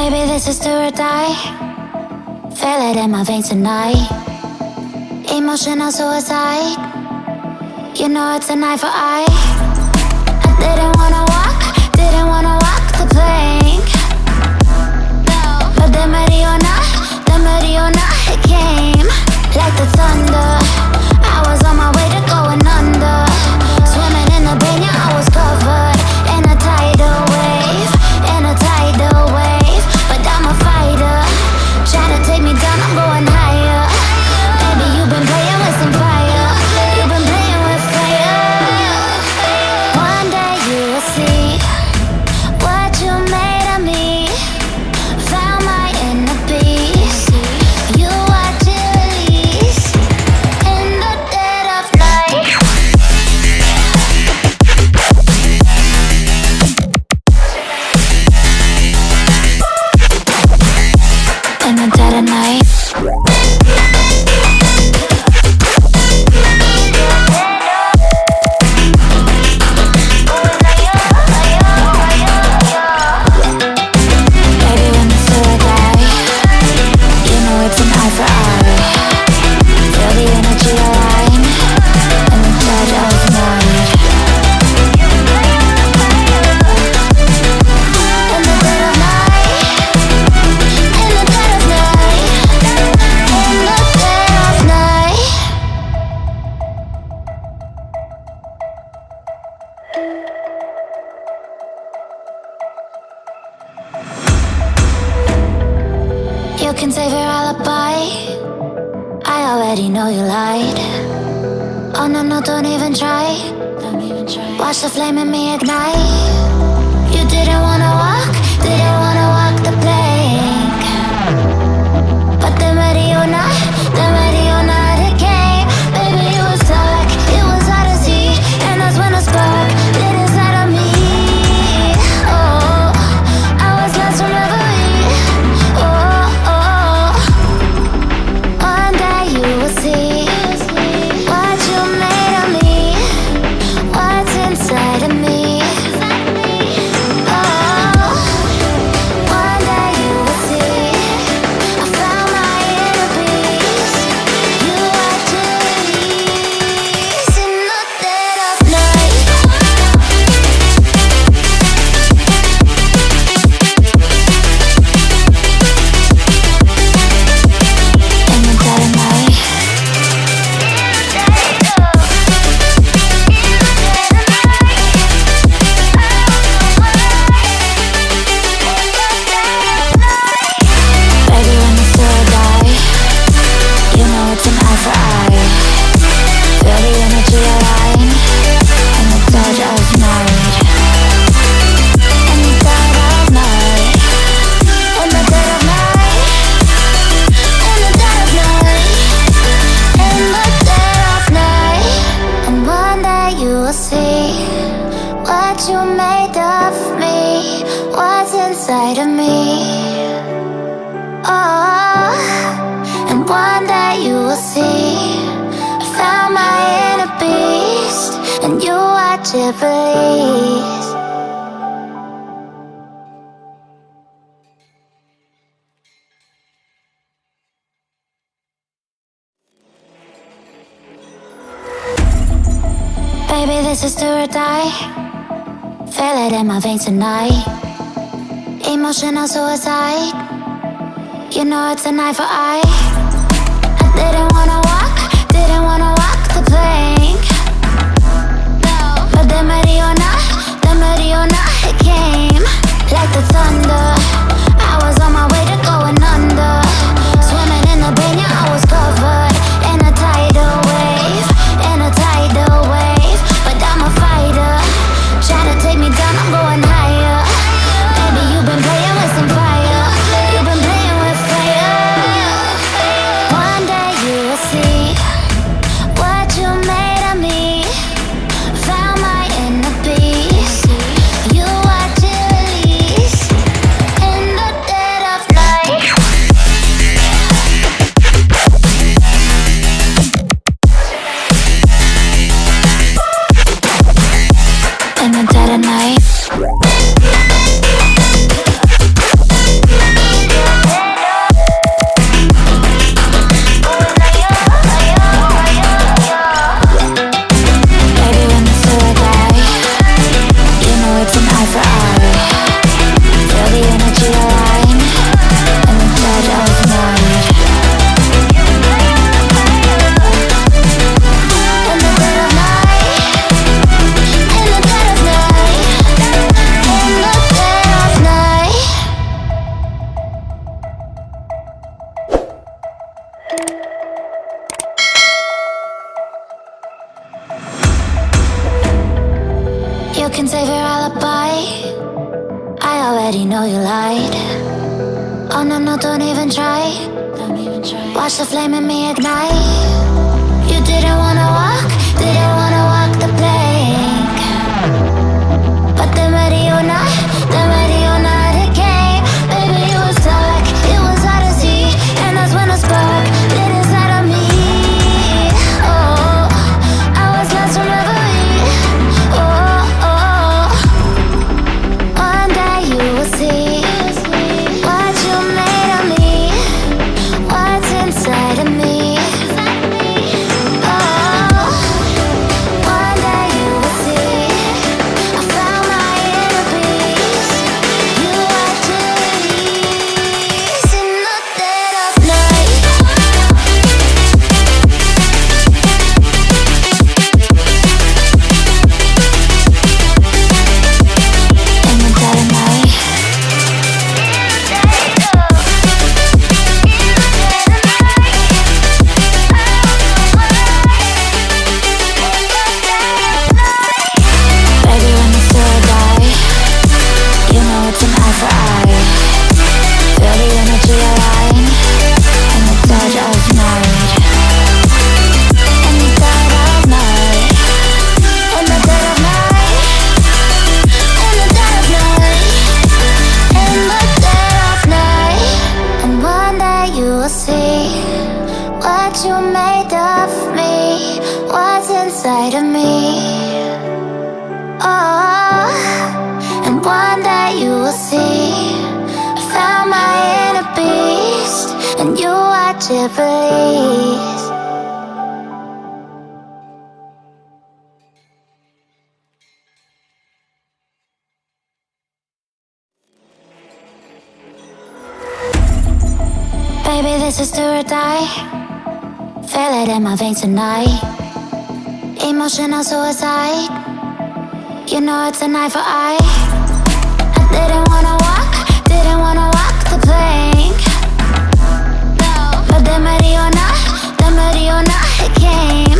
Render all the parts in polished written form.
Baby, this is do or die. Feel it in my veins tonight. Emotional suicide. You know it's an eye for eye. I didn't wanna walk the plank. But the Mariona, it came like the thunder. I was on my way to going under. Swimming in the banya, I was covered in a tidal wave, but I'm a fighter. Try to take me down, I'm going higher. Baby, you've been playing with some fire. You've been playing with fire. One day you will see what you made of me. Found my inner peace. You watch it release in the dead of night. In the dead of night. Baby, when the silver die, you know it's an eye for eye. Feel the energy align in the dead of night. In the dead of night. In the dead of night. In the dead of night. You can save your alibi. I already know you lied. Oh no, don't even try. Watch the flame in me ignite. You didn't wanna walk the plank. But the Mariona, it came. Baby, it was dark, it was hard to see. And that's when a spark lit inside of me. Oh, I was lost from reverie. Oh, one day you will see what you made of me, what's inside of me. Oh, one day you will see I found my inner peace. You watch it release in the dead of night. In the dead of night. Baby, when the silver die, you know it's an eye for eye. Feel the energy align in the dead of night. In the dead of night. In the dead of night. In the dead of night. In the dead of night. And one day you will see what you made of me, what's inside of me. Oh, and one day you will see I found my inner beast, and you watch it release. Baby, this is do or die. Feel it in my veins tonight. Emotional suicide. You know it's an eye for eye. I didn't wanna walk the plank. But the Mariona, it came like the thunder. I was on my way to going under. Swimming in the banya, I was covered in a tidal wave, but I'm a fighter. Try to take me down, I'm going higher. Baby, you've been playing with some fire. You've been playing with fire. can save your alibi. I already know you lied. Oh no, no, don't even try. Watch the flame in me ignite. You didn't wanna walk the plank. But then ready or not, it came. Baby, it was dark, it was hard to see. And that's when a spark lit inside of me. Oh, I was lost from reverie. Oh, oh, one day you will see what you made of me, what's inside of me. Oh, one day you will see I found my inner peace. You are release in the dead of night. In the dead of night. Baby, when you still die, you know it's an eye for eye. Feel the energy align in the dead of night. In the dead of night. In the dead of night. In the dead of night. In the dead of night. And one day you will see what you made of me, what's inside of me. Oh, and one day you will see I found my inner beast, and you watch it release. Baby, this is do or die. Feel it in my veins tonight. Emotional suicide. You know it's an eye for eye. I didn't wanna walk the plank. No, but then ready or not, it came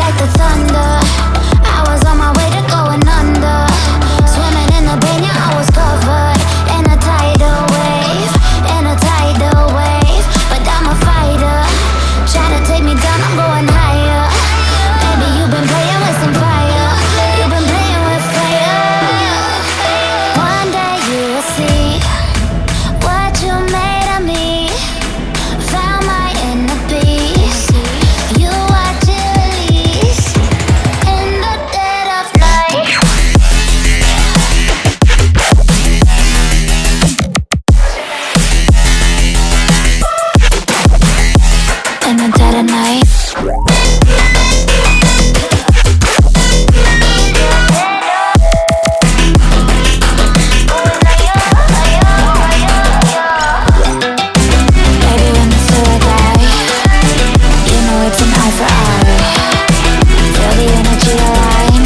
like the thunder. I was on my way to going under. Swimming in the pain, yeah, I was covered in a tidal wave, But I'm a fighter. Try to take me down, I'm going higher. Baby, you've been playing with some fire. You've been playing with fire. One day you will see what you made of me. Found my inner peace. You watch it release in the dead of night. In the dead of night. Baby, when you still die, you know it's an eye for eye. Feel the energy align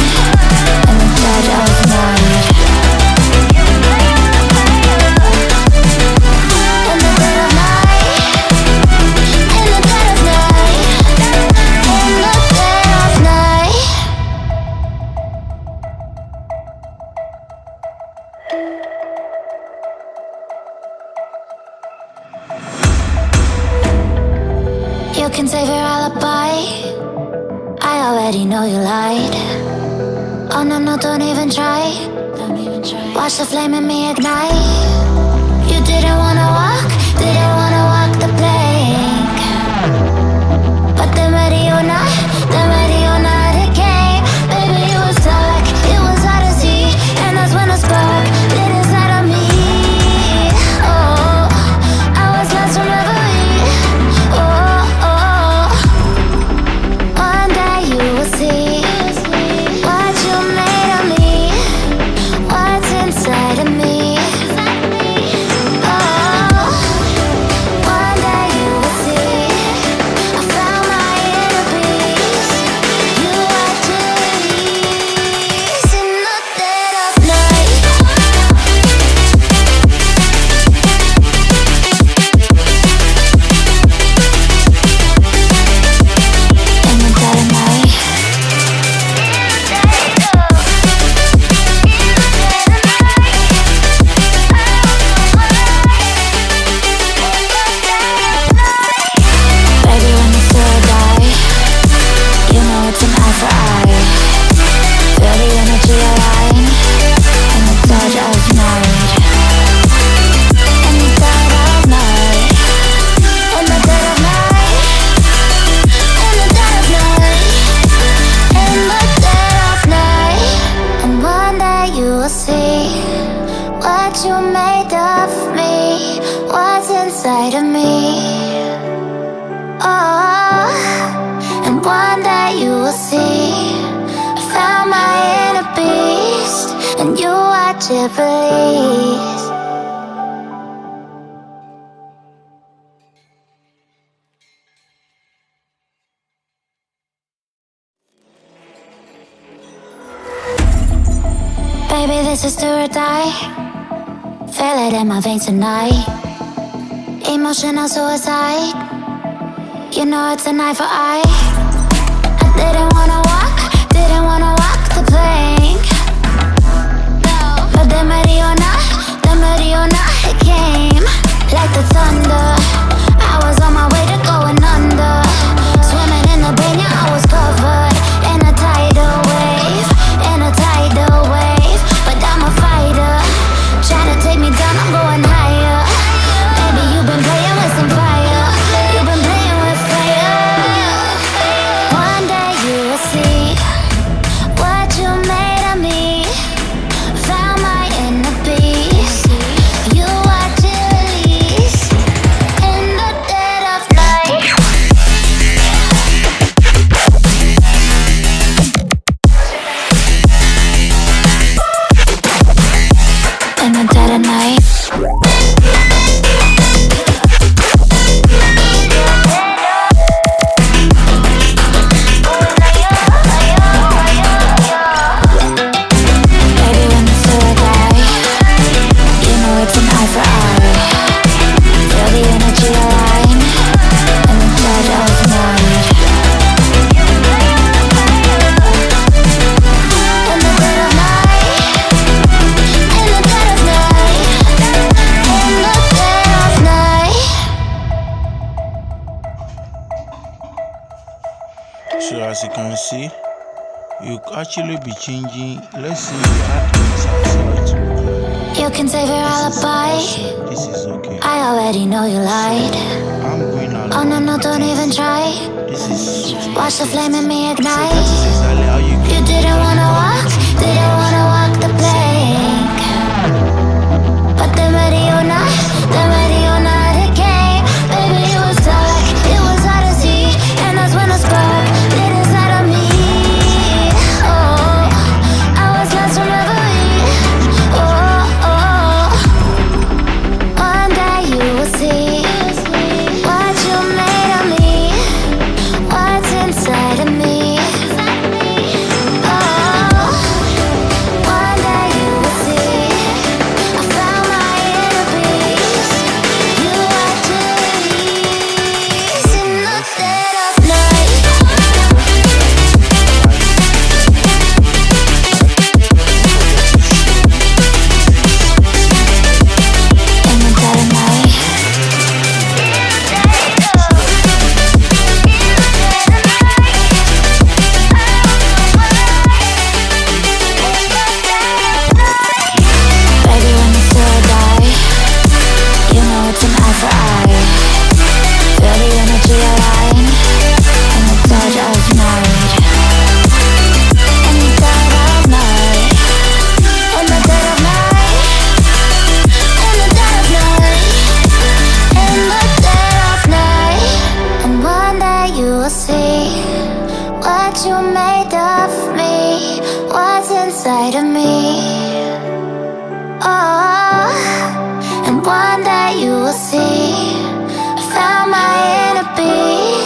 in the dead of night. In the dead of night. In the dead of night. In the dead of night. You can save your alibi. I already know you lied. Oh no, no, don't even try. Watch the flame in me ignite. You didn't wanna walk the plank. But then ready or not, it came. Baby, it was dark, it was hard to see. And that's when a spark lit inside of me. Oh, I was lost from reverie. Oh, oh, one day you will see what you made of me, what's inside of me. Oh, one day you will see I found my inner peace. one day you will see. I found my inner beast, and you watch it release. Baby, this is do or die. Feel it in my veins tonight. Emotional suicide. You know it's an eye for eye. I didn't wanna walk the plank. But the Mariona, it came like the thunder. I was on my way to going under. Swimming in the banya, I was covered in a tidal wave, But I'm a fighter, try to take me down, I'm going higher. Baby, you've been playing with some fire. You've been playing with fire. One day you will see what you made of me. Found my inner peace. You watch it release in the dead of night. In the dead of night. Baby, when it's do or die, you know it's an eye for eye. Feel the energy align in the dead of night. In the dead of night. In the dead of night. In the dead of night. So as you can see, you actually be changing. Let's see the actions outside. You can save your alibi. This is okay. I already know you lied. I'm going out. Oh no, don't even try. This is Watch the flame in me ignite. That is exactly how you You didn't wanna walk the plank. But the Mariona, it came. Baby, it was dark, it was hard to see. And that's when a spark lit inside of me. Oh, I was lost from reverie. Oh, one day you will see what you made of me. What's inside of me? Oh, one day you will see. I found my inner peace. You watch it release in the dead of night. In the dead of night. Baby, when it's do or die, you know it's an eye for eye. Feel the energy align in the dead of night. In the dead of night. In the dead of night. In the dead of night. In the dead of night. And one day you will see what you made of me. What's inside of me. Oh, and one day you will see